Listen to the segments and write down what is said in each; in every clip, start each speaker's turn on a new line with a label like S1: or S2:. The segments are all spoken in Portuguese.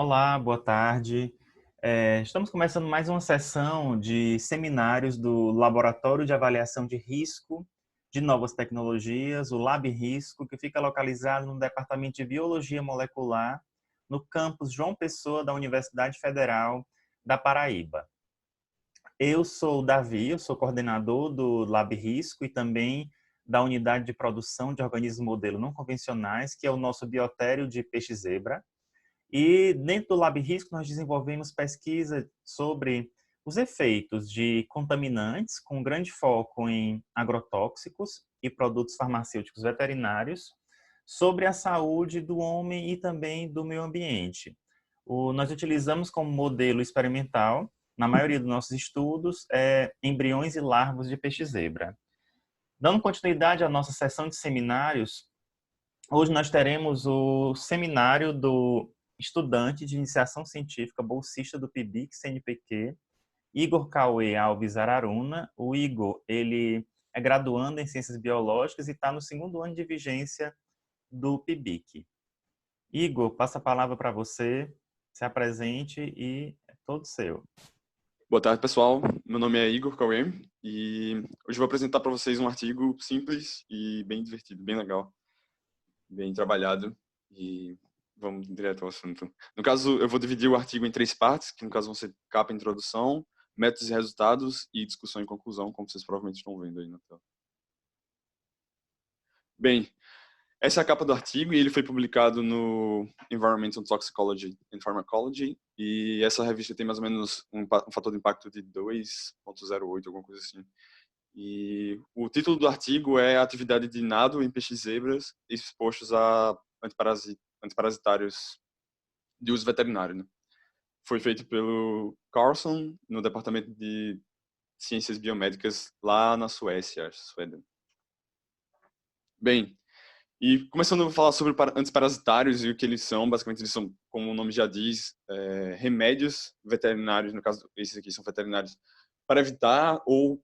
S1: Olá, boa tarde. Estamos começando mais uma sessão de seminários do Laboratório de Avaliação de Risco de Novas Tecnologias, o Lab Risco, que fica localizado no Departamento de Biologia Molecular, no campus João Pessoa da Universidade Federal da Paraíba. Eu sou o Davi, eu sou coordenador do Lab Risco e também da Unidade de Produção de Organismos Modelo Não Convencionais, que é o nosso biotério de peixe-zebra. E dentro do Lab Risco nós desenvolvemos pesquisa sobre os efeitos de contaminantes, com grande foco em agrotóxicos e produtos farmacêuticos veterinários, sobre a saúde do homem e também do meio ambiente. Nós utilizamos como modelo experimental, na maioria dos nossos estudos, embriões e larvas de peixe-zebra. Dando continuidade à nossa sessão de seminários, hoje nós teremos o seminário do estudante de iniciação científica, bolsista do PIBIC-CNPq, Igor Cauê Alves Araruna. O Igor, ele é graduando em Ciências Biológicas e está no segundo ano de vigência do PIBIC. Igor, passa a palavra para você, se apresente e é todo seu.
S2: Boa tarde, pessoal. Meu nome é Igor Cauê e hoje eu vou apresentar para vocês um artigo simples e bem divertido, bem legal, bem trabalhado e vamos direto ao assunto. No caso, eu vou dividir o artigo em 3 partes, que no caso vão ser capa e introdução, métodos e resultados e discussão e conclusão, como vocês provavelmente estão vendo aí na tela. Bem, essa é a capa do artigo e ele foi publicado no Environmental Toxicology and Pharmacology e essa revista tem mais ou menos um fator de impacto de 2,08, alguma coisa assim. E o título do artigo é Atividade de nado em peixes-zebras expostos a antiparasitários de uso veterinário. Né? Foi feito pelo Carlson, no Departamento de Ciências Biomédicas, lá na Suécia. Bem, e começando a falar sobre antiparasitários e o que eles são, basicamente eles são, como o nome já diz, remédios veterinários, no caso, esses aqui são veterinários, para evitar ou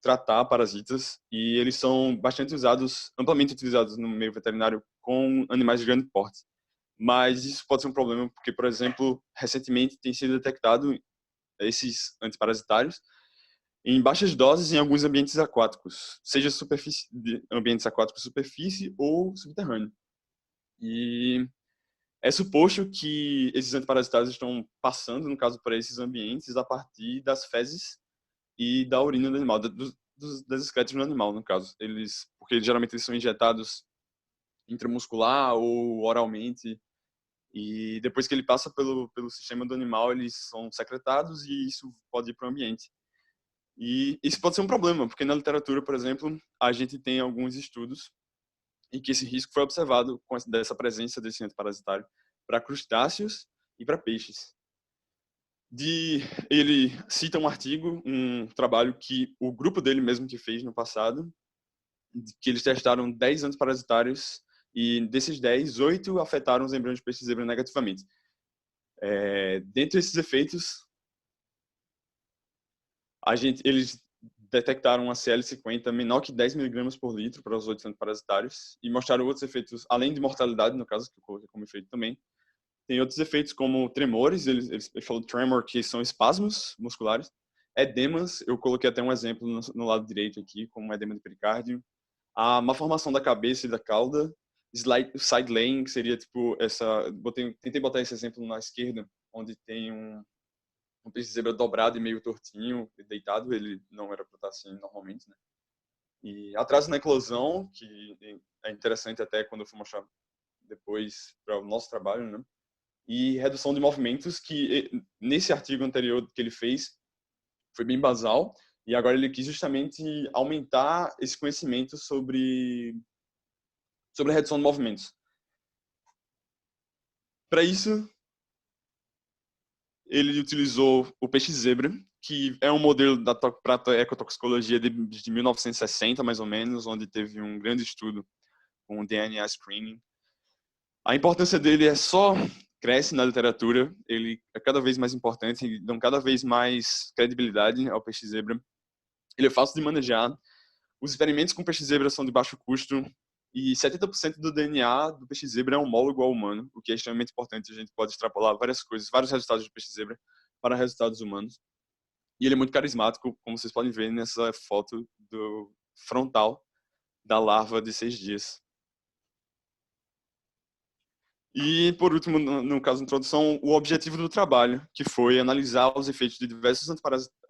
S2: tratar parasitas, e eles são bastante usados, amplamente utilizados no meio veterinário com animais de grande porte. Mas isso pode ser um problema porque, por exemplo, recentemente tem sido detectado esses antiparasitários em baixas doses em alguns ambientes aquáticos, seja ambientes aquáticos de superfície ou subterrâneo. E é suposto que esses antiparasitários estão passando, no caso, para esses ambientes a partir das fezes e da urina do animal, das excretas do animal, no caso. Porque geralmente eles são injetados intramuscular ou oralmente, e depois que ele passa pelo sistema do animal, eles são secretados e isso pode ir para o ambiente. E isso pode ser um problema, porque na literatura, por exemplo, a gente tem alguns estudos em que esse risco foi observado com dessa presença desse antiparasitário para crustáceos e para peixes. Ele cita um artigo, um trabalho que o grupo dele mesmo que fez no passado, que eles testaram 10 antiparasitários e desses 10, 8 afetaram os embriões de peixe-zebra negativamente. Dentre esses efeitos, eles detectaram uma CL50 menor que 10 mg por litro para os 8 antiparasitários e mostraram outros efeitos, além de mortalidade, no caso, que eu coloquei como efeito também. Tem outros efeitos como tremores, ele falou tremor, que são espasmos musculares. Edemas, eu coloquei até um exemplo no lado direito aqui, como edema de pericárdio. A má formação da cabeça e da cauda. Side laying, que seria tipo tentei botar esse exemplo na esquerda, onde tem um peixe-zebra dobrado e meio tortinho, deitado, ele não era para estar assim normalmente, né? E atraso na eclosão, que é interessante até quando eu for mostrar depois para o nosso trabalho, né? E redução de movimentos, que nesse artigo anterior que ele fez foi bem basal, e agora ele quis justamente aumentar esse conhecimento sobre a redução de movimentos. Para isso, ele utilizou o peixe-zebra, que é um modelo para ecotoxicologia de 1960, mais ou menos, onde teve um grande estudo com o DNA screening. A importância dele cresce na literatura, ele é cada vez mais importante, dão cada vez mais credibilidade ao peixe-zebra. Ele é fácil de manejar. Os experimentos com peixe-zebra são de baixo custo e 70% do DNA do peixe-zebra é homólogo ao humano, o que é extremamente importante. A gente pode extrapolar várias coisas, vários resultados do peixe-zebra para resultados humanos. E ele é muito carismático, como vocês podem ver nessa foto do frontal da larva de 6 dias. E, por último, no caso da introdução, o objetivo do trabalho, que foi analisar os efeitos de diversos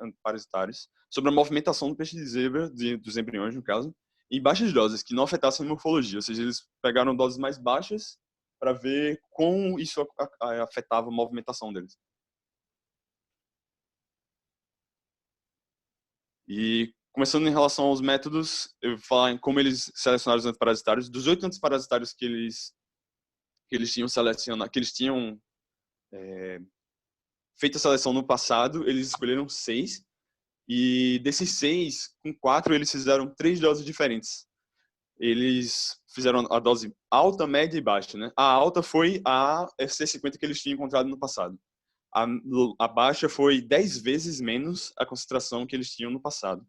S2: antiparasitários sobre a movimentação do peixe-zebra, dos embriões, no caso, em baixas doses, que não afetassem a morfologia. Ou seja, eles pegaram doses mais baixas para ver como isso afetava a movimentação deles. E, começando em relação aos métodos, eu vou falar em como eles selecionaram os antiparasitários. Dos 8 antiparasitários que eles tinham selecionado, que eles tinham feito a seleção no passado, eles escolheram 6. E desses 6, com 4, eles fizeram 3 doses diferentes. Eles fizeram a dose alta, média e baixa, né? A alta foi a SC50 que eles tinham encontrado no passado. A baixa foi 10 vezes menos a concentração que eles tinham no passado,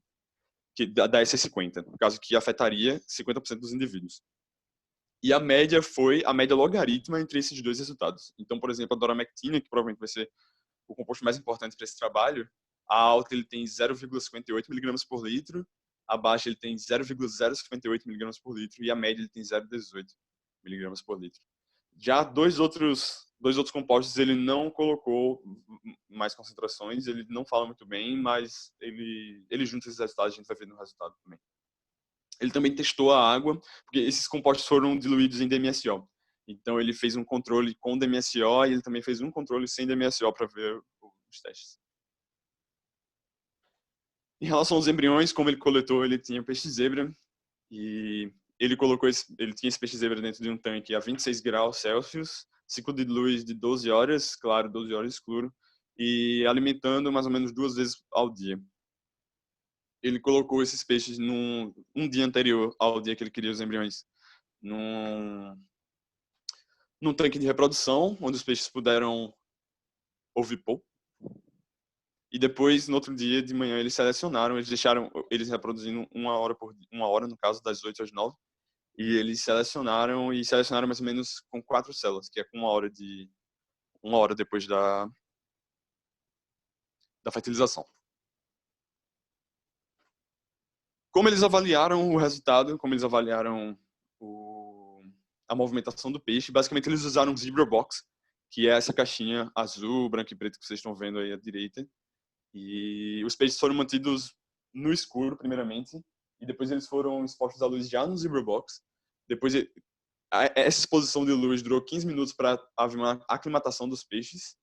S2: da SC50, no caso que afetaria 50% dos indivíduos. E a média foi a média logarítmica entre esses dois resultados. Então, por exemplo, a doramectina, que provavelmente vai ser o composto mais importante para esse trabalho, a alta ele tem 0,58 mg por litro, a baixa ele tem 0,058 mg por litro e a média ele tem 0,18 mg por litro. Já dois outros compostos ele não colocou mais concentrações, ele não fala muito bem, mas ele junta esses resultados, a gente vai ver no resultado também. Ele também testou a água, porque esses compostos foram diluídos em DMSO. Então ele fez um controle com DMSO e ele também fez um controle sem DMSO para ver os testes. Em relação aos embriões, como ele coletou, ele tinha peixe-zebra e ele tinha esse peixe-zebra dentro de um tanque a 26 graus Celsius, ciclo de luz de 12 horas, claro, 12 horas escuro, e alimentando mais ou menos 2 vezes ao dia. Ele colocou esses peixes um dia anterior ao dia que ele queria os embriões num tanque de reprodução, onde os peixes puderam ovipor. E depois, no outro dia de manhã, eles selecionaram, eles deixaram eles reproduzindo uma hora, no caso, das 8 às 9. E eles selecionaram mais ou menos com 4 células, que é com uma hora depois da fertilização. Como eles avaliaram o resultado, como eles avaliaram a movimentação do peixe, basicamente eles usaram um Zebra Box, que é essa caixinha azul, branco e preto que vocês estão vendo aí à direita. E os peixes foram mantidos no escuro, primeiramente, e depois eles foram expostos à luz já no Zebra Box. Depois, essa exposição de luz durou 15 minutos para haver uma aclimatação dos peixes.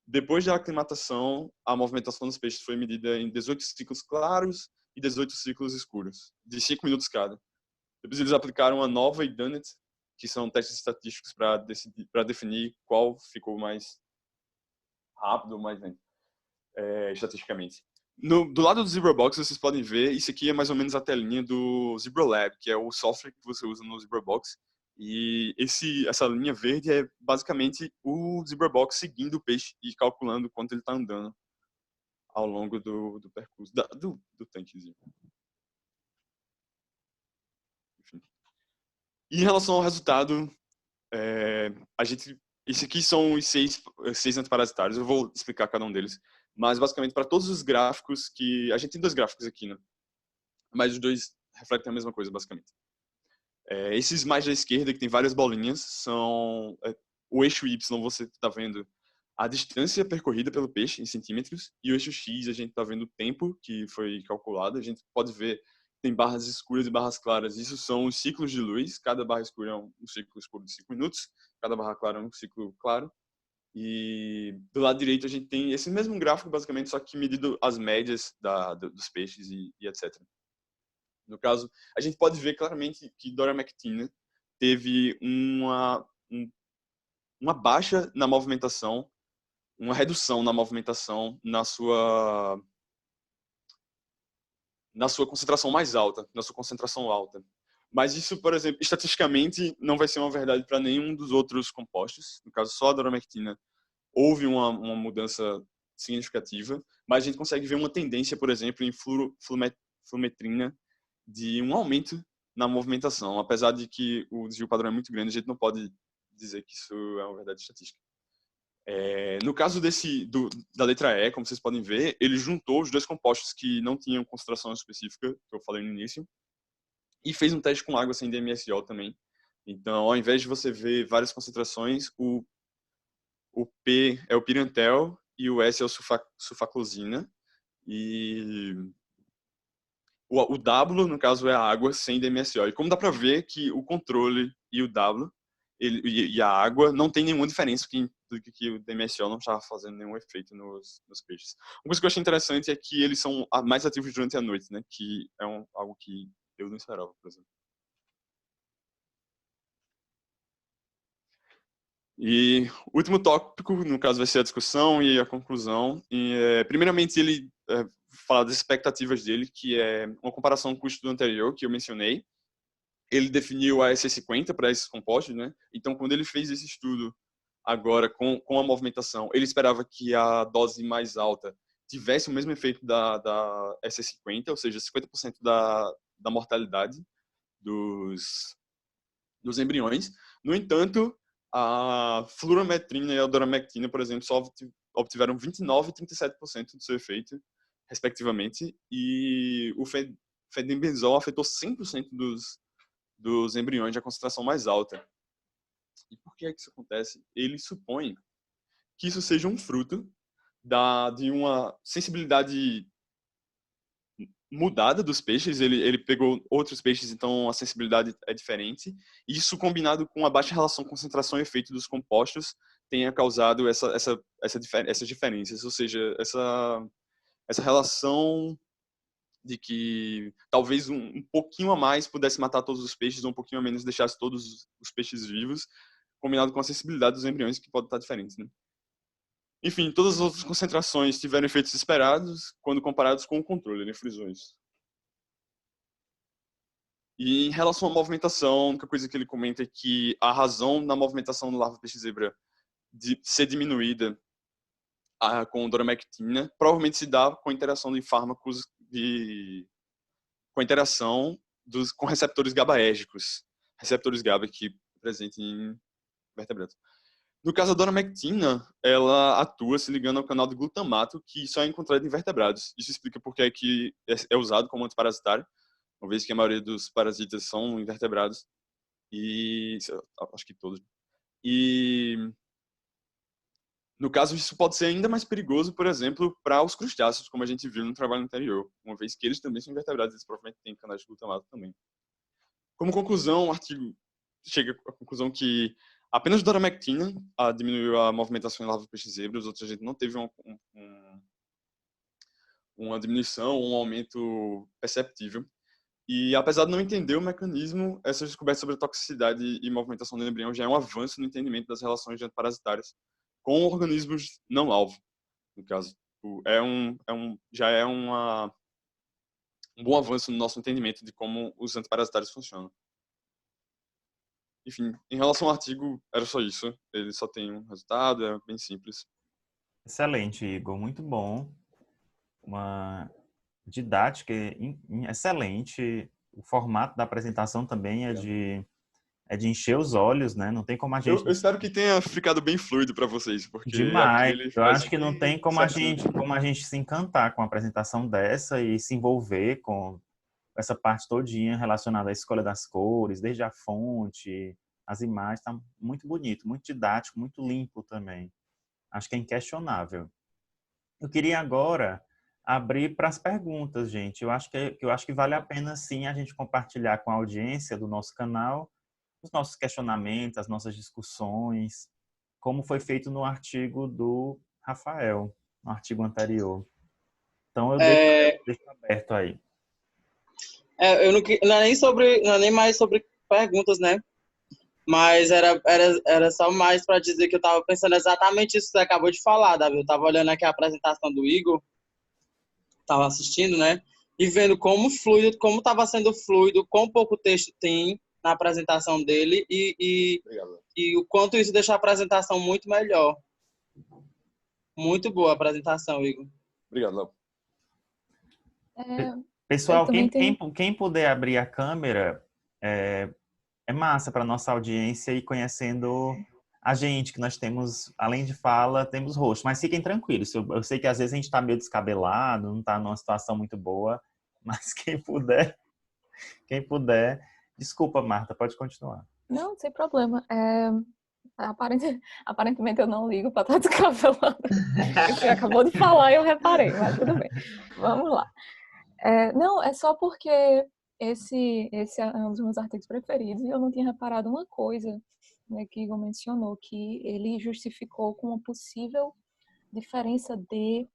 S2: Depois da aclimatação, a movimentação dos peixes foi medida em 18 ciclos claros e 18 ciclos escuros, de 5 minutos cada. Depois eles aplicaram a nova e Dunnett, que são testes estatísticos para definir qual ficou mais rápido ou mais lento, estatisticamente. Do lado do ZebraBox, vocês podem ver, isso aqui é mais ou menos a telinha do ZebraLab, que é o software que você usa no ZebraBox. E essa linha verde é basicamente o ZebraBox seguindo o peixe e calculando quanto ele está andando ao longo do percurso, do tanquezinho. Enfim. E em relação ao resultado, esse aqui são os 6 antiparasitários. Eu vou explicar cada um deles. Mas, basicamente, para todos os gráficos que... A gente tem 2 gráficos aqui, né? Mas os 2 refletem a mesma coisa, basicamente. Esses mais da esquerda, que tem várias bolinhas, são... o eixo Y, você está vendo a distância percorrida pelo peixe, em centímetros. E o eixo X, a gente está vendo o tempo que foi calculado. A gente pode ver tem barras escuras e barras claras. Isso são os ciclos de luz. Cada barra escura é um ciclo escuro de 5 minutos. Cada barra clara é um ciclo claro. E do lado direito a gente tem esse mesmo gráfico, basicamente, só que medido as médias dos peixes e etc. No caso, a gente pode ver claramente que doramectina teve uma baixa na movimentação, uma redução na movimentação na sua concentração mais alta, na sua concentração alta. Mas isso, por exemplo, estatisticamente não vai ser uma verdade para nenhum dos outros compostos. No caso, só a doramectina houve uma mudança significativa, mas a gente consegue ver uma tendência, por exemplo, em flumetrina de um aumento na movimentação. Apesar de que o desvio padrão é muito grande, a gente não pode dizer que isso é uma verdade estatística. No caso da letra E, como vocês podem ver, ele juntou os dois compostos que não tinham concentração específica, que eu falei no início, e fez um teste com água sem DMSO também. Então, ao invés de você ver várias concentrações, o P é o pirantel e o S é o sulfaclosina. E o W, no caso, é a água sem DMSO. E como dá para ver que o controle e o W e a água não tem nenhuma diferença do que o DMSO não estava fazendo nenhum efeito nos peixes. Uma coisa que eu achei interessante é que eles são mais ativos durante a noite, né? Que é algo que eu não esperava, por exemplo. E o último tópico, no caso, vai ser a discussão e a conclusão. Primeiramente, ele fala das expectativas dele, que é uma comparação com o estudo anterior que eu mencionei. Ele definiu a EC50 para esses compostos, né? Então, quando ele fez esse estudo agora com a movimentação, ele esperava que a dose mais alta tivesse o mesmo efeito da EC50, ou seja, 50% da mortalidade dos embriões. No entanto, a fluorometrina e a doramectina, por exemplo, só obtiveram 29% e 37% do seu efeito, respectivamente, e o fenbenzol afetou 100% dos embriões de a concentração mais alta. E por que é que isso acontece? Ele supõe que isso seja um fruto de uma sensibilidade mudada dos peixes. Ele pegou outros peixes, então a sensibilidade é diferente. Isso, combinado com a baixa relação concentração e efeito dos compostos, tenha causado essas diferenças. Ou seja, essa relação de que talvez um pouquinho a mais pudesse matar todos os peixes, ou um pouquinho a menos deixasse todos os peixes vivos, combinado com a sensibilidade dos embriões, que pode estar diferente, né? Enfim, todas as outras concentrações tiveram efeitos esperados quando comparados com o controle, ele frisou isso. E em relação à movimentação, a única coisa que ele comenta é que a razão da movimentação do larva-peixe-zebra de ser diminuída com doramectina provavelmente se dá com a interação de fármacos com a interação com receptores GABAérgicos, receptores GABA que presentes em vertebrados. No caso da doramectina, ela atua se ligando ao canal de glutamato, que só é encontrado em vertebrados. Isso explica por que é usado como antiparasitário, uma vez que a maioria dos parasitas são invertebrados, e acho que todos. E no caso, isso pode ser ainda mais perigoso, por exemplo, para os crustáceos, como a gente viu no trabalho anterior, uma vez que eles também são invertebrados, eles provavelmente têm canais de glutamato também. Como conclusão, o artigo chega à conclusão que apenas doramectina diminuiu a movimentação em larva-peixe-zebra, os outros a gente não teve uma diminuição ou um aumento perceptível. E apesar de não entender o mecanismo, essas descobertas sobre a toxicidade e movimentação do embrião já é um avanço no entendimento das relações antiparasitárias com organismos não alvo, no caso. Já é um bom avanço no nosso entendimento de como os antiparasitários funcionam. Enfim, em relação ao artigo, era só isso. Ele só tem um resultado, é bem simples.
S1: Excelente, Igor. Muito bom. Uma didática excelente. O formato da apresentação também é de encher os olhos, né? Não tem como a gente...
S2: Eu espero que tenha ficado bem fluido para vocês, porque
S1: Demais.
S2: aqui ele
S1: Eu
S2: faz
S1: acho que não tem
S2: certinho.
S1: como a gente se encantar com a apresentação dessa e se envolver com essa parte todinha relacionada à escolha das cores, desde a fonte, as imagens. Tá muito bonito, muito didático, muito limpo também. Acho que é inquestionável. Eu queria agora abrir para as perguntas, gente. Eu acho que vale a pena, sim, a gente compartilhar com a audiência do nosso canal os nossos questionamentos, as nossas discussões, como foi feito no artigo do Rafael, no artigo anterior. Então, eu deixo aberto aí.
S3: Não é nem mais sobre perguntas, né? Mas era só mais para dizer que eu estava pensando exatamente isso que você acabou de falar, Davi. Eu estava olhando aqui a apresentação do Igor, estava assistindo, né? E vendo como estava sendo fluido, quão pouco texto tem na apresentação dele e o quanto isso deixa a apresentação muito melhor. Muito boa a apresentação, Igor.
S2: Obrigado, Léo.
S1: Pessoal, quem puder abrir a câmera é massa para nossa audiência ir conhecendo a gente, que nós temos, além de fala, temos rosto. Mas fiquem tranquilos, eu sei que às vezes a gente está meio descabelado, não está numa situação muito boa, mas quem puder, desculpa, Marta, pode continuar.
S4: Não, sem problema. Aparentemente eu não ligo para estar descabelada. Você acabou de falar e eu reparei, mas tudo bem. Vamos lá. Não, é só porque esse é um dos meus artigos preferidos e eu não tinha reparado uma coisa, né, que Igor mencionou, que ele justificou com uma possível diferença de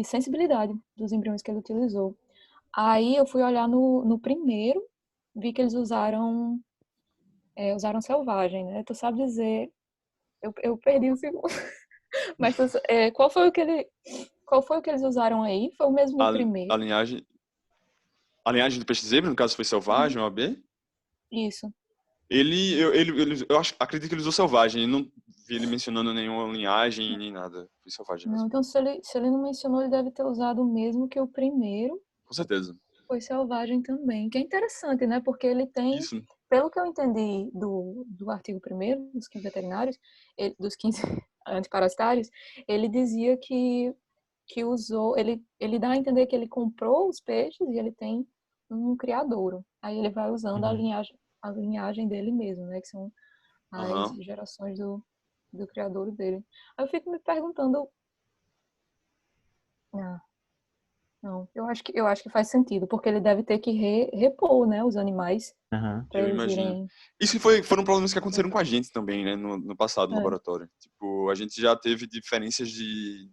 S4: sensibilidade dos embriões que ele utilizou. Aí eu fui olhar no primeiro, vi que eles usaram selvagem, né? Tu sabe dizer, eu perdi o segundo. Mas qual foi o que eles usaram aí? Foi o mesmo do primeiro?
S2: A linhagem do peixe zebra, no caso foi selvagem, o AB?
S4: Isso.
S2: Acredito que ele usou selvagem. Eu não vi ele mencionando nenhuma linhagem nem nada. Foi selvagem mesmo.
S4: Não, então se ele não mencionou, ele deve ter usado o mesmo que o primeiro.
S2: Com certeza.
S4: Foi selvagem também. Que é interessante, né? Porque ele tem,
S2: Isso.
S4: pelo que eu entendi do artigo 1º, dos 15 veterinários, dos 15 antiparasitários, ele dizia que usou, ele dá a entender que ele comprou os peixes e ele tem um criadouro. Aí ele vai usando a linhagem dele mesmo, né? Que são as gerações do criadouro dele. Aí eu fico me perguntando... Não, eu acho que faz sentido, porque ele deve ter que repor, né, os animais.
S2: Eu imagino. Isso foram problemas que aconteceram com a gente também, né, no passado, no laboratório. Tipo, a gente já teve diferenças de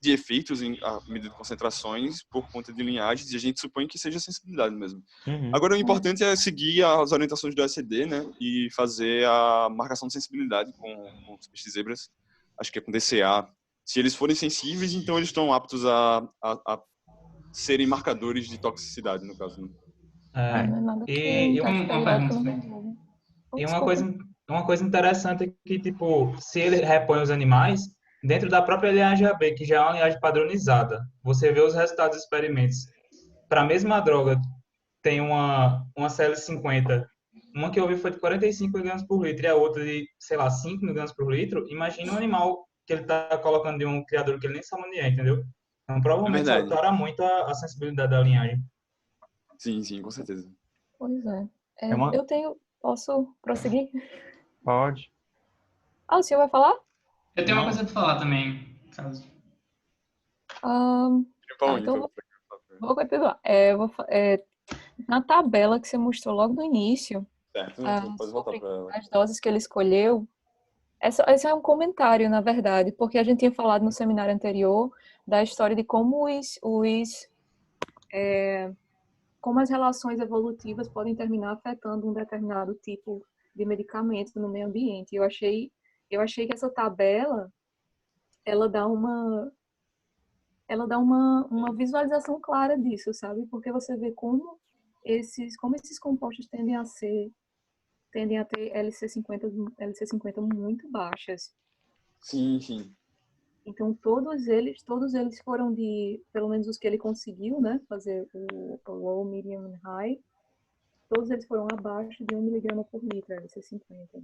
S2: efeitos à medida de concentrações por conta de linhagens, e a gente supõe que seja sensibilidade mesmo. Agora, o importante é seguir as orientações do OECD, né, e fazer a marcação de sensibilidade com os peixes zebras. Acho que é com DCA. Se eles forem sensíveis, então eles estão aptos a serem marcadores de toxicidade, no caso.
S5: Uma coisa interessante é que, tipo, se ele repõe os animais, dentro da própria linhagem AB, que já é uma linhagem padronizada, você vê os resultados dos experimentos. Para a mesma droga, tem uma CL50, uma que eu vi foi de 45 mg por litro e a outra de, sei lá, 5 mg por litro. Imagina um animal que ele está colocando de um criador que ele nem sabe onde é, entendeu? Então, provavelmente, isso altera muito a sensibilidade da linhagem.
S2: Sim, com certeza.
S4: Pois é. Posso prosseguir?
S1: Pode.
S4: O senhor vai falar?
S6: Eu tenho uma coisa para falar também, caso.
S4: Então vou continuar. Na tabela que você mostrou logo no início,
S2: pode voltar para ela.
S4: As doses que ele escolheu, esse é um comentário, na verdade, porque a gente tinha falado no seminário anterior da história de como como as relações evolutivas podem terminar afetando um determinado tipo de medicamento no meio ambiente. Eu achei que essa tabela ela dá uma visualização clara disso, sabe? Porque você vê como esses compostos tendem a ter LC50 muito baixas.
S2: Sim.
S4: Então, todos eles foram pelo menos os que ele conseguiu, né, fazer o low, medium e high, todos eles foram abaixo de 1 mg por litro, LC50.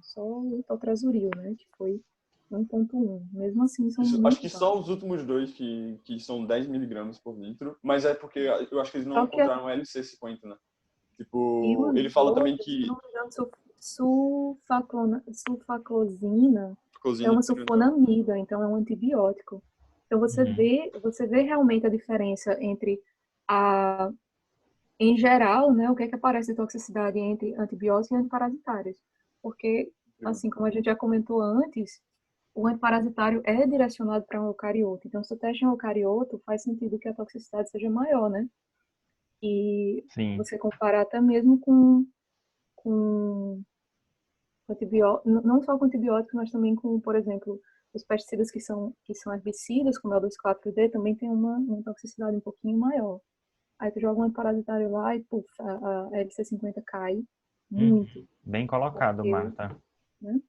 S4: Só o toltrazuril, né, que foi 1,1. Mesmo assim, são muito
S2: acho que só os últimos dois que são 10 mg por litro, mas é porque eu acho que eles não encontraram LC50, né? Tipo, ele fala também que...
S4: Se não me engano, sulfaclosina é uma sulfonamida, então é um antibiótico. Então você vê realmente a diferença entre em geral, né, o que é que aparece de toxicidade entre antibióticos e antiparasitários. Porque, assim como a gente já comentou antes, o antiparasitário é direcionado para um eucarioto. Então, se o teste é um eucarioto, faz sentido que a toxicidade seja maior, né? E você comparar até mesmo com antibióticos, não só com antibióticos, mas também com, por exemplo, os pesticidas que são herbicidas, como é o 2,4-D, também tem uma toxicidade um pouquinho maior. Aí tu joga um antiparasitário lá e, a LC50 cai muito.
S1: Bem colocado, Marta. Né?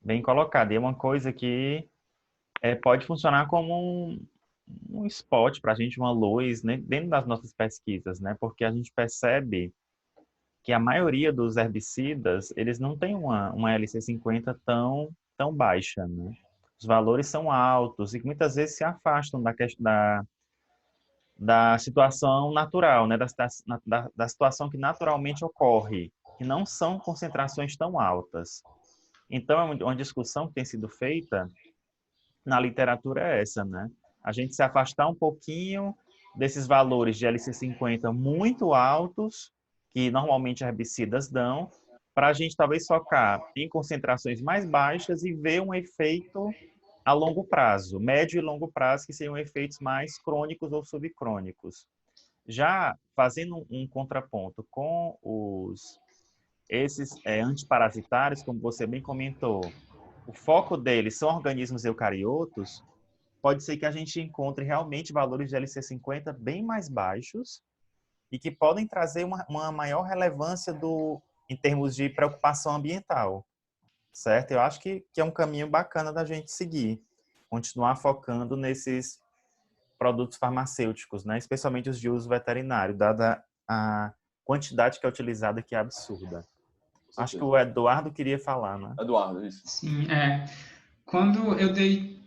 S1: Bem colocado. E é uma coisa que pode funcionar como um spot para a gente, uma luz, né, dentro das nossas pesquisas, né? Porque a gente percebe que a maioria dos herbicidas, eles não têm uma LC50 tão baixa, né? Os valores são altos e que muitas vezes se afastam da situação natural, né? Da situação que naturalmente ocorre, que não são concentrações tão altas. Então, uma discussão que tem sido feita na literatura é essa, né? A gente se afastar um pouquinho desses valores de LC50 muito altos, que normalmente herbicidas dão, para a gente talvez focar em concentrações mais baixas e ver um efeito a longo prazo, médio e longo prazo, que seriam efeitos mais crônicos ou subcrônicos. Já fazendo um contraponto com esses antiparasitários, como você bem comentou, o foco deles são organismos eucariotos, pode ser que a gente encontre realmente valores de LC50 bem mais baixos e que podem trazer uma maior relevância em termos de preocupação ambiental, certo? Eu acho que é um caminho bacana da gente seguir, continuar focando nesses produtos farmacêuticos, né? Especialmente os de uso veterinário, dada a quantidade que é utilizada, que é absurda. Acho que o Eduardo queria falar, né?
S2: Eduardo, isso.
S6: Sim, quando eu dei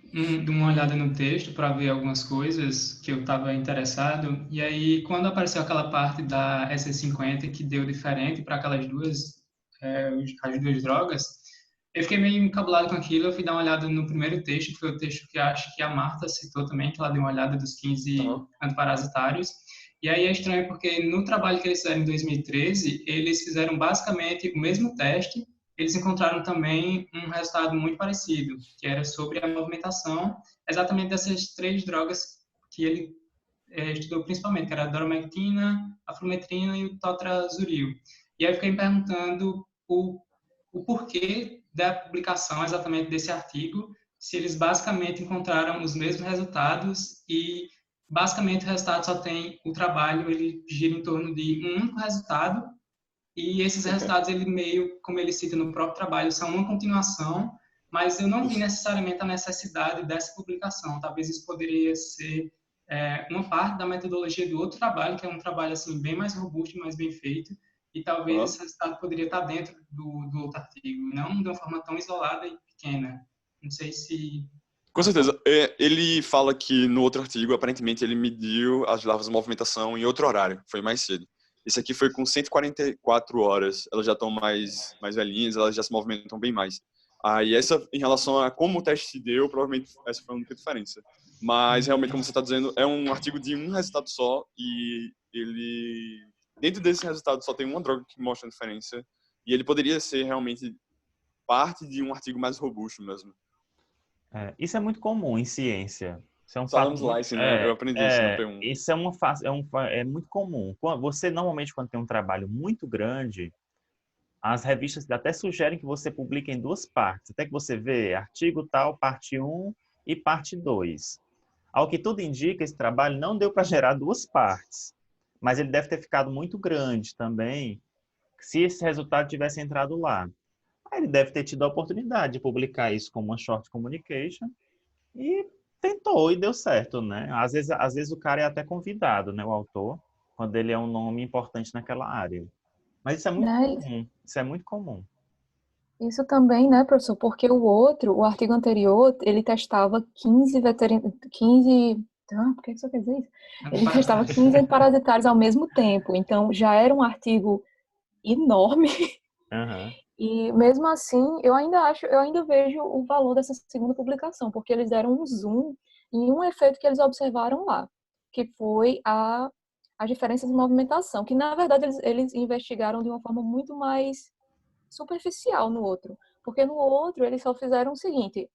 S6: uma olhada no texto para ver algumas coisas que eu estava interessado, e aí quando apareceu aquela parte da SC50 que deu diferente para aquelas as duas drogas, eu fiquei meio encabulado com aquilo, eu fui dar uma olhada no primeiro texto, que foi o texto que acho que a Marta citou também, que ela deu uma olhada dos 15 antiparasitários, e aí é estranho porque no trabalho que eles fizeram em 2013, eles fizeram basicamente o mesmo teste, eles encontraram também um resultado muito parecido, que era sobre a movimentação exatamente dessas três drogas que ele estudou principalmente, que era a dormectina, a flumetrina e o totrazuril. E aí eu fiquei me perguntando o porquê da publicação exatamente desse artigo, se eles basicamente encontraram os mesmos resultados e basicamente o resultado só tem o trabalho, ele gira em torno de um único resultado e esses resultados, ele meio, como ele cita no próprio trabalho, são uma continuação, mas eu não vi necessariamente a necessidade dessa publicação. Talvez isso poderia ser uma parte da metodologia do outro trabalho, que é um trabalho assim bem mais robusto, mais bem feito, e talvez esse resultado poderia estar dentro do outro artigo, não de uma forma tão isolada e pequena. Não sei se...
S2: Com certeza. Ele fala que no outro artigo, aparentemente, ele mediu as larvas de movimentação em outro horário, foi mais cedo. Esse aqui foi com 144 horas, elas já estão mais velhinhas, elas já se movimentam bem mais. Aí essa, em relação a como o teste se deu, provavelmente essa foi a única diferença. Mas realmente, como você está dizendo, é um artigo de um resultado só e ele, dentro desse resultado, só tem uma droga que mostra a diferença e ele poderia ser realmente parte de um artigo mais robusto mesmo.
S1: Isso é muito comum em ciência. Isso é um fato
S2: Salam's
S1: muito,
S2: Lice, né? Eu aprendi isso no P1.
S1: isso é muito comum. Você normalmente quando tem um trabalho muito grande, as revistas até sugerem que você publique em duas partes, até que você vê artigo tal, parte 1 e parte 2. Ao que tudo indica, esse trabalho não deu para gerar duas partes, mas ele deve ter ficado muito grande também, se esse resultado tivesse entrado lá. Aí ele deve ter tido a oportunidade de publicar isso como uma short communication e tentou e deu certo, né? Às vezes o cara é até convidado, né, o autor, quando ele é um nome importante naquela área. Mas isso é muito
S4: Né?
S1: comum. Isso é muito comum.
S4: Isso também, né, professor? Porque o artigo anterior, ele testava 15. Por que você quer dizer isso? Ele testava 15 antiparasitários ao mesmo tempo. Então, já era um artigo enorme.
S1: Uhum.
S4: E mesmo assim, eu ainda vejo o valor dessa segunda publicação, porque eles deram um zoom em um efeito que eles observaram lá, que foi as diferenças de movimentação, que na verdade eles investigaram de uma forma muito mais superficial no outro, porque no outro eles só fizeram o seguinte: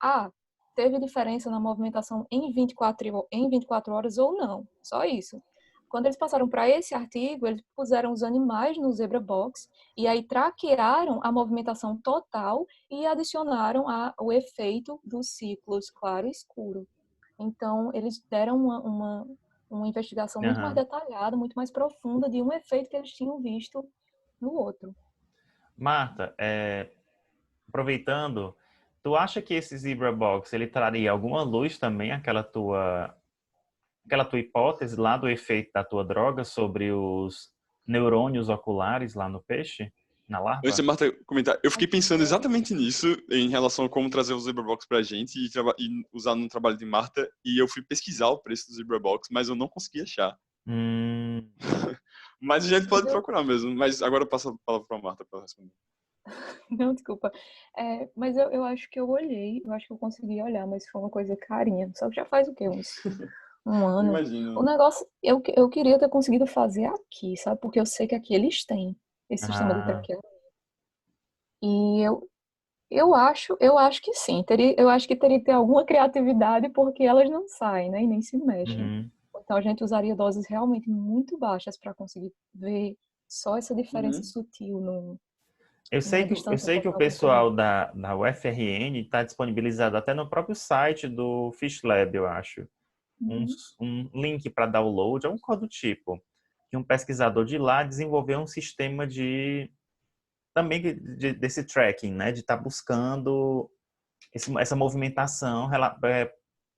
S4: teve diferença na movimentação em 24 horas ou não, só isso. Quando eles passaram para esse artigo, eles puseram os animais no Zebra Box e aí traquearam a movimentação total e adicionaram o efeito dos ciclos claro e escuro. Então, eles deram uma investigação muito mais
S1: Uhum.
S4: detalhada, muito mais profunda de um efeito que eles tinham visto no outro.
S1: Marta, aproveitando, tu acha que esse Zebra Box ele traria alguma luz também àquela tua aquela tua hipótese lá do efeito da tua droga sobre os neurônios oculares lá no peixe, na
S2: Antes
S1: larva?
S2: de Marta comentar, eu fiquei pensando
S4: É.
S2: exatamente nisso em relação a como trazer o ZebraBox pra gente e usar no trabalho de Marta, e eu fui pesquisar o preço do ZebraBox, mas eu não consegui achar.
S1: Hum,
S2: Mas a gente pode
S4: Eu-
S2: procurar mesmo, mas agora eu passo a palavra pra Marta para responder.
S4: Não, desculpa. Mas eu acho que eu olhei, eu acho que eu consegui olhar, mas foi uma coisa carinha. Só que já faz o quê? Um ano. O
S2: Imagino.
S4: negócio, eu queria ter conseguido fazer aqui, sabe? Porque eu sei que aqui eles têm esse sistema de
S1: ah,
S4: traqueamento. E eu acho que sim. Eu acho que teria que ter alguma criatividade porque elas não saem, né? E nem se mexem.
S1: uhum.
S4: Então a gente usaria doses realmente muito baixas para conseguir ver só essa diferença
S2: Uhum.
S4: sutil
S1: Eu
S4: na distância
S1: sei que o
S4: focal do corpo.
S1: pessoal da UFRN está disponibilizado até no próprio site do Fish Lab, eu acho.
S4: Uhum.
S1: Um link para download, alguma coisa do tipo. Que um pesquisador de lá desenvolveu um sistema também desse tracking, né? De estar buscando essa movimentação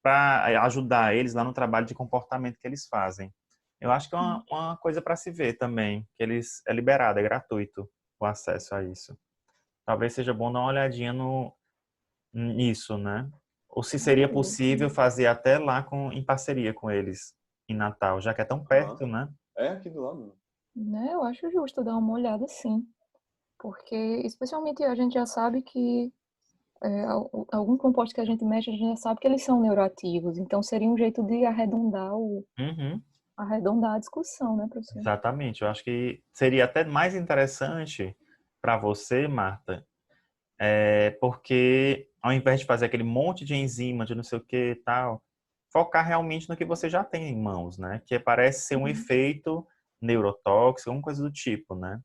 S1: para ajudar eles lá no trabalho de comportamento que eles fazem. Eu acho que é uma coisa para se ver também, que é liberado, é gratuito o acesso a isso. Talvez seja bom dar uma olhadinha nisso, né? Ou se seria
S4: Beleza.
S1: possível fazer até lá em parceria com eles em Natal, já que é tão
S2: Ah,
S1: perto, né?
S2: é aqui do lado.
S4: Né? Eu acho justo dar uma olhada sim. Porque, especialmente, a gente já sabe que algum composto que a gente mexe, a gente já sabe que eles são neuroativos. Então, seria um jeito de
S1: Uhum,
S4: arredondar a discussão, né, professor?
S1: exatamente. Eu acho que seria até mais interessante para você, Marta, porque ao invés de fazer aquele monte de enzima, de não sei o que e tal, focar realmente no que você já tem em mãos, né? Que parece ser um
S4: Uhum.
S1: efeito neurotóxico, alguma coisa do tipo, né?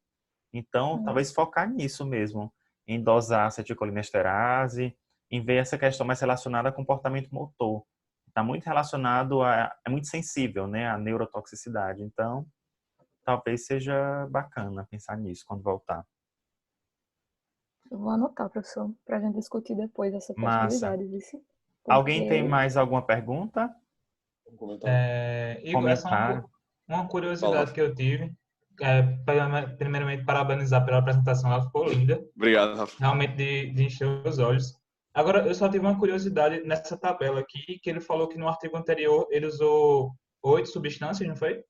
S1: Então,
S4: É.
S1: talvez focar nisso mesmo, em dosar acetilcolinesterase, em ver essa questão mais relacionada a comportamento motor. Está muito relacionado é muito sensível, né, à neurotoxicidade. Então, talvez seja bacana pensar nisso quando voltar.
S4: Eu vou anotar, professor, para a gente discutir depois essa
S1: Massa.
S4: possibilidade, vice.
S1: Alguém tem
S4: Porque
S1: mais alguma pergunta?
S2: Um comentário.
S5: Igor, essa é
S1: Comentário?
S5: uma
S2: Fala,
S5: curiosidade
S2: Rafa.
S5: que eu tive. Primeiramente, parabenizar pela apresentação, ela ficou linda,
S2: Obrigado, Rafa.
S5: realmente de encher os olhos. Agora, eu só tive uma curiosidade nessa tabela aqui, que ele falou que no artigo anterior ele usou 8 substâncias, não foi?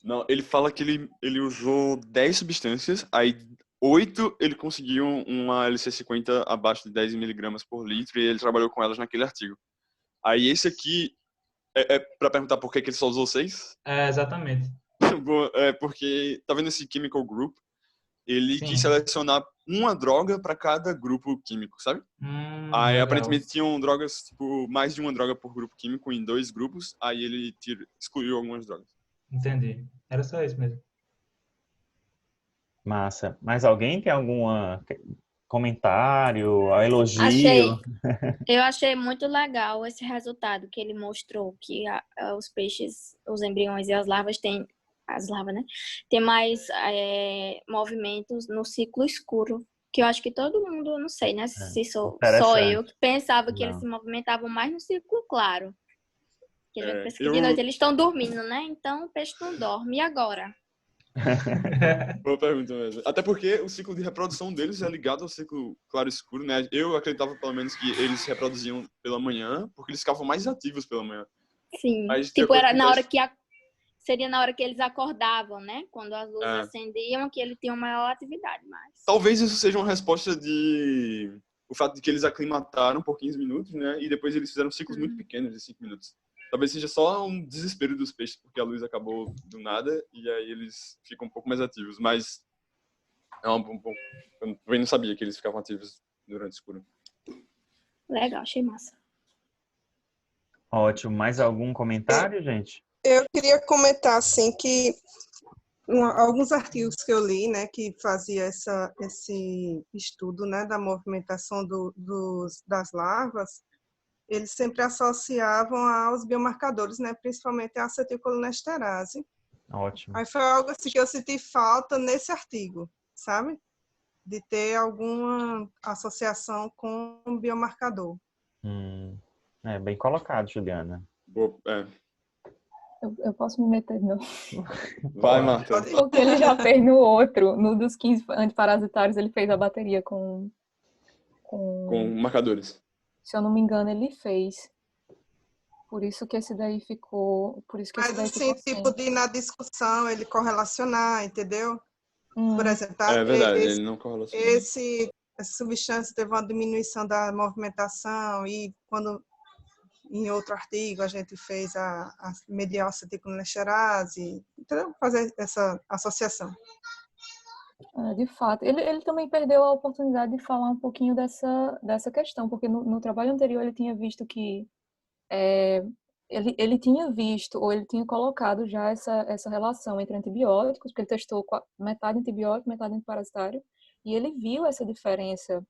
S2: Não, ele fala que ele usou 10 substâncias, aí 8 ele conseguiu uma LC50 abaixo de 10 miligramas por litro e ele trabalhou com elas naquele artigo. Aí esse aqui, é para perguntar por que ele só usou 6?
S5: Exatamente.
S2: É porque, tá vendo esse chemical group? Ele quis
S5: Sim.
S2: selecionar uma droga para cada grupo químico, sabe? Aí
S5: Legal.
S2: aparentemente tinham drogas, tipo, mais de uma droga por grupo químico em 2 grupos, aí ele excluiu algumas drogas.
S5: Entendi. Era só isso mesmo.
S1: Massa. Mais alguém tem algum comentário, elogio?
S7: Achei, eu achei muito legal esse resultado que ele mostrou, que os peixes, os embriões e as larvas, né? Tem mais movimentos no ciclo escuro, que eu acho que todo mundo, não sei, né? Se só eu
S1: Interessante.
S7: que pensava que eles se
S1: Não.
S7: movimentavam mais no ciclo claro. Que a gente pensa que de noite
S2: Eu
S7: eles estão dormindo, né? Então o peixe não dorme. E agora?
S2: Boa pergunta mesmo. Até porque o ciclo de reprodução deles é ligado ao ciclo claro-escuro, né? Eu acreditava, pelo menos, que eles se reproduziam pela manhã, porque eles ficavam mais ativos pela manhã.
S7: Sim.
S2: Mas, de
S7: Tipo,
S2: acordo
S7: era
S2: com
S7: na hora
S2: testes,
S7: que seria na hora que eles acordavam, né? Quando as luzes
S2: é,
S7: acendiam, que ele tinha maior atividade, mas...
S2: talvez isso seja uma resposta de... O fato de que eles aclimataram por 15 minutos, né? E depois eles fizeram ciclos muito pequenos, de 5 minutos. Talvez seja só um desespero dos peixes, porque a luz acabou do nada, e aí eles ficam um pouco mais ativos. Mas eu também não sabia que eles ficavam ativos durante o escuro.
S7: Legal, achei massa.
S1: Ótimo. Mais algum comentário, gente?
S8: Eu queria comentar assim que alguns artigos que eu li, né, que fazia esse estudo, né, da movimentação das larvas, eles sempre associavam aos biomarcadores, né, principalmente a acetilcolinesterase.
S1: Ótimo.
S8: Aí foi algo assim que eu senti falta nesse artigo, sabe? De ter alguma associação com o biomarcador.
S1: Bem colocado, Juliana.
S2: Boa,
S4: Eu posso me meter, não?
S2: Vai, Marta.
S4: Porque ele já fez no outro, no dos 15 antiparasitários, ele fez a bateria com,
S2: Com marcadores.
S4: se eu não me engano, ele fez. Por isso que esse daí ficou, por isso que esse
S8: Mas
S4: daí
S8: assim,
S4: ficou sem.
S8: tipo de ir na discussão, ele correlacionar, entendeu? Por exemplo, tá?
S2: É verdade, ele não correlaciona.
S8: Essa substância teve uma diminuição da movimentação e quando em outro artigo a gente fez a medialcetilcolesterase, entendeu? Fazer essa associação.
S4: De fato, ele também perdeu a oportunidade de falar um pouquinho dessa questão, porque no trabalho anterior ele tinha visto que ele tinha visto, ou ele tinha colocado já essa relação entre antibióticos, porque ele testou metade antibiótico, metade antiparasitário, e ele viu essa diferença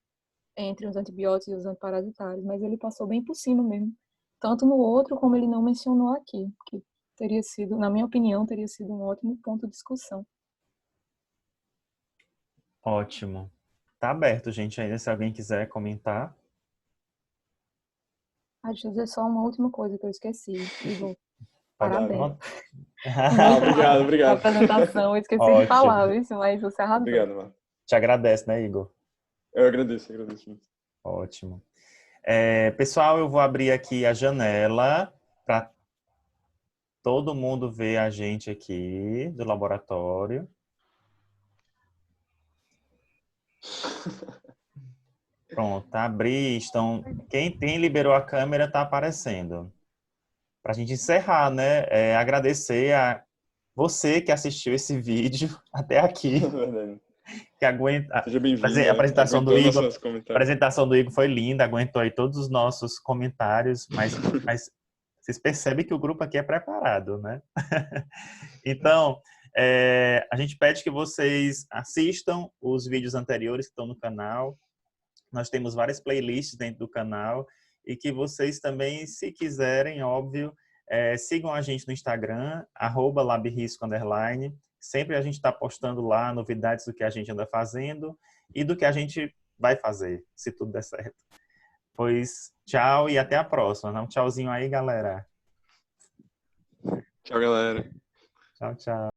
S4: entre os antibióticos e os antiparasitários, mas ele passou bem por cima mesmo. Tanto no outro, como ele não mencionou aqui, que teria sido, na minha opinião, teria sido um ótimo ponto de discussão.
S1: Ótimo. Tá aberto, gente, ainda se alguém quiser comentar.
S4: Deixa eu dizer só uma última coisa que eu esqueci. Igor,
S2: Pode dar,
S4: parabéns.
S2: obrigado.
S4: A apresentação, eu esqueci de falar, isso, mas você arrasou.
S2: Obrigado, Marta.
S1: Te agradece, né, Igor?
S2: Eu agradeço muito.
S1: Ótimo. Pessoal, eu vou abrir aqui a janela para todo mundo ver a gente aqui do laboratório. Pronto, abri. Quem liberou a câmera está aparecendo. Para a gente encerrar, né? Agradecer a você que assistiu esse vídeo até aqui. Que aguenta.
S2: Seja bem-vindo.
S1: A apresentação do Igor. A apresentação do Igor foi linda, aguentou aí todos os nossos comentários, mas vocês percebem que o grupo aqui é preparado, né? Então, a gente pede que vocês assistam os vídeos anteriores que estão no canal. Nós temos várias playlists dentro do canal e que vocês também, se quiserem, óbvio, sigam a gente no Instagram, @labrisco_. Sempre a gente está postando lá novidades do que a gente anda fazendo e do que a gente vai fazer, se tudo der certo. Pois, tchau e até a próxima. Um tchauzinho aí, galera.
S2: Tchau, galera.
S1: Tchau, tchau.